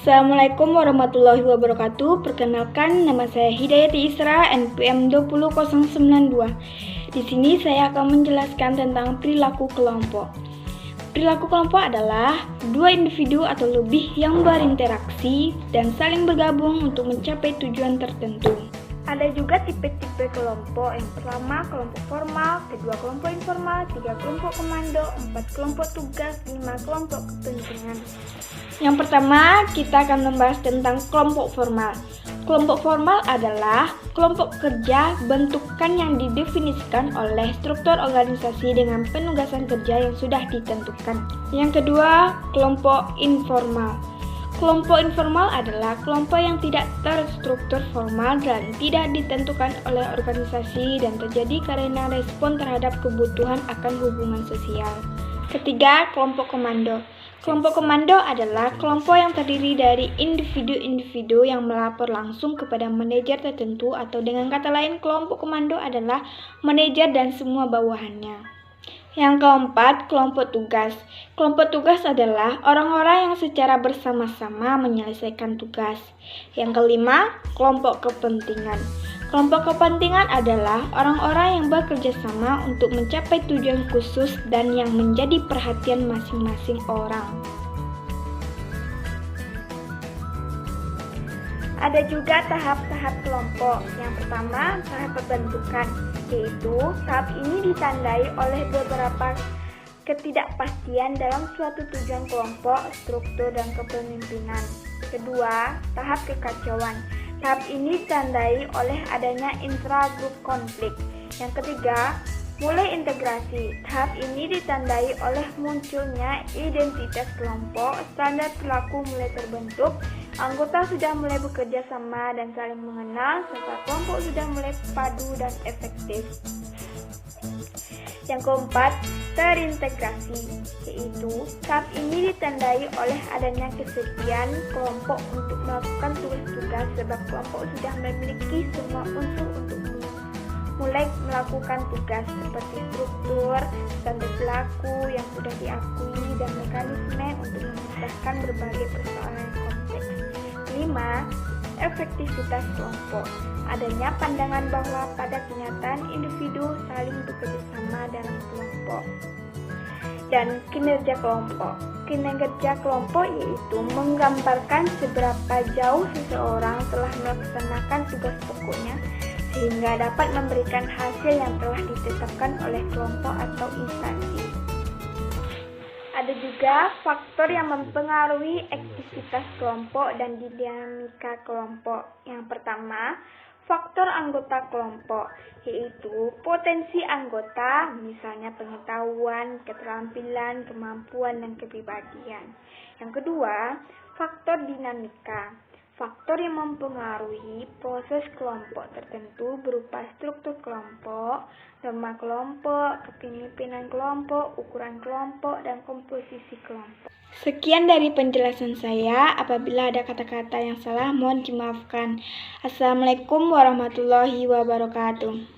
Assalamualaikum warahmatullahi wabarakatuh. Perkenalkan, nama saya Hidayati Isra, NPM 20092. Di sini saya akan menjelaskan tentang perilaku kelompok. Perilaku kelompok adalah dua individu atau lebih yang berinteraksi dan saling bergabung untuk mencapai tujuan tertentu. Ada juga tipe-tipe kelompok. Yang pertama, kelompok formal, kedua kelompok informal, tiga kelompok komando, empat kelompok tugas, lima kelompok kepentingan. Yang pertama, kita akan membahas tentang kelompok formal. Kelompok formal adalah kelompok kerja bentukan yang didefinisikan oleh struktur organisasi dengan penugasan kerja yang sudah ditentukan. Yang kedua, kelompok informal. Kelompok informal adalah kelompok yang tidak terstruktur formal dan tidak ditentukan oleh organisasi dan terjadi karena respon terhadap kebutuhan akan hubungan sosial. Ketiga, kelompok komando. Kelompok komando adalah kelompok yang terdiri dari individu-individu yang melapor langsung kepada manajer tertentu, atau dengan kata lain, kelompok komando adalah manajer dan semua bawahannya. Yang keempat, kelompok tugas. Kelompok tugas adalah orang-orang yang secara bersama-sama menyelesaikan tugas. Yang kelima, kelompok kepentingan. Kelompok kepentingan adalah orang-orang yang bekerja sama untuk mencapai tujuan khusus dan yang menjadi perhatian masing-masing orang. Ada juga tahap-tahap kelompok. Yang pertama, tahap pembentukan, yaitu tahap ini ditandai oleh beberapa ketidakpastian dalam suatu tujuan kelompok, struktur, dan kepemimpinan. Kedua, tahap kekacauan. Tahap ini ditandai oleh adanya intra-grup konflik. Yang ketiga, mulai integrasi. Tahap ini ditandai oleh munculnya identitas kelompok, standar perilaku mulai terbentuk, anggota sudah mulai bekerja sama dan saling mengenal, serta kelompok sudah mulai padu dan efektif. Yang keempat, terintegrasi, yaitu tahap ini ditandai oleh adanya kesediaan kelompok untuk melakukan tugas-tugas sebab kelompok sudah memiliki semua unsur untuk mulai melakukan tugas seperti struktur, standar perilaku yang sudah diakui, dan mekanisme untuk memecahkan berbagai persoalan kompleks. 5. Efektivitas kelompok. Adanya pandangan bahwa pada kenyataan individu saling bekerja sama dalam kelompok. Dan kinerja kelompok. Kinerja kelompok yaitu menggambarkan seberapa jauh seseorang telah melaksanakan tugas pokoknya sehingga dapat memberikan hasil yang telah ditetapkan oleh kelompok atau instansi. Ada juga faktor yang mempengaruhi aktivitas kelompok dan dinamika kelompok. Yang pertama, faktor anggota kelompok, yaitu potensi anggota, misalnya pengetahuan, keterampilan, kemampuan, dan kepribadian. Yang kedua, faktor dinamika. Faktor yang mempengaruhi proses kelompok tertentu berupa struktur kelompok, nama kelompok, kepemimpinan kelompok, ukuran kelompok, dan komposisi kelompok. Sekian dari penjelasan saya. Apabila ada kata-kata yang salah, mohon dimaafkan. Assalamualaikum warahmatullahi wabarakatuh.